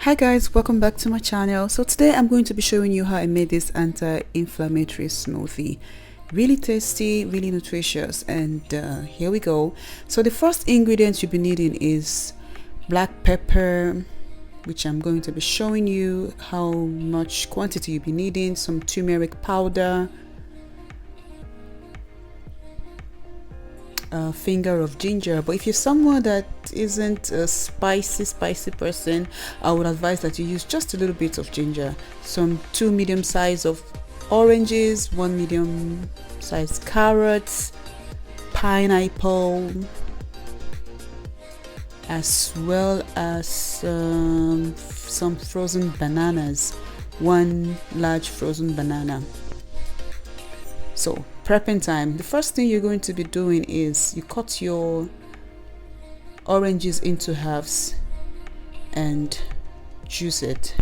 Hi guys, welcome back to my channel. So today I'm going to be showing you how I made this anti-inflammatory smoothie. Really tasty, really nutritious, and here we go. So the first ingredient you'll be needing is black pepper, which I'm going to be showing you how much quantity you'll be needing, some turmeric powder, a finger of ginger. But if you're someone that isn't a spicy person, I would advise that you use just a little bit of ginger, some 2 medium size of oranges, 1 medium size carrots, pineapple, as well as some frozen bananas, 1 large frozen banana. So prepping time. The first thing you're going to be doing is you cut your oranges into halves and juice it.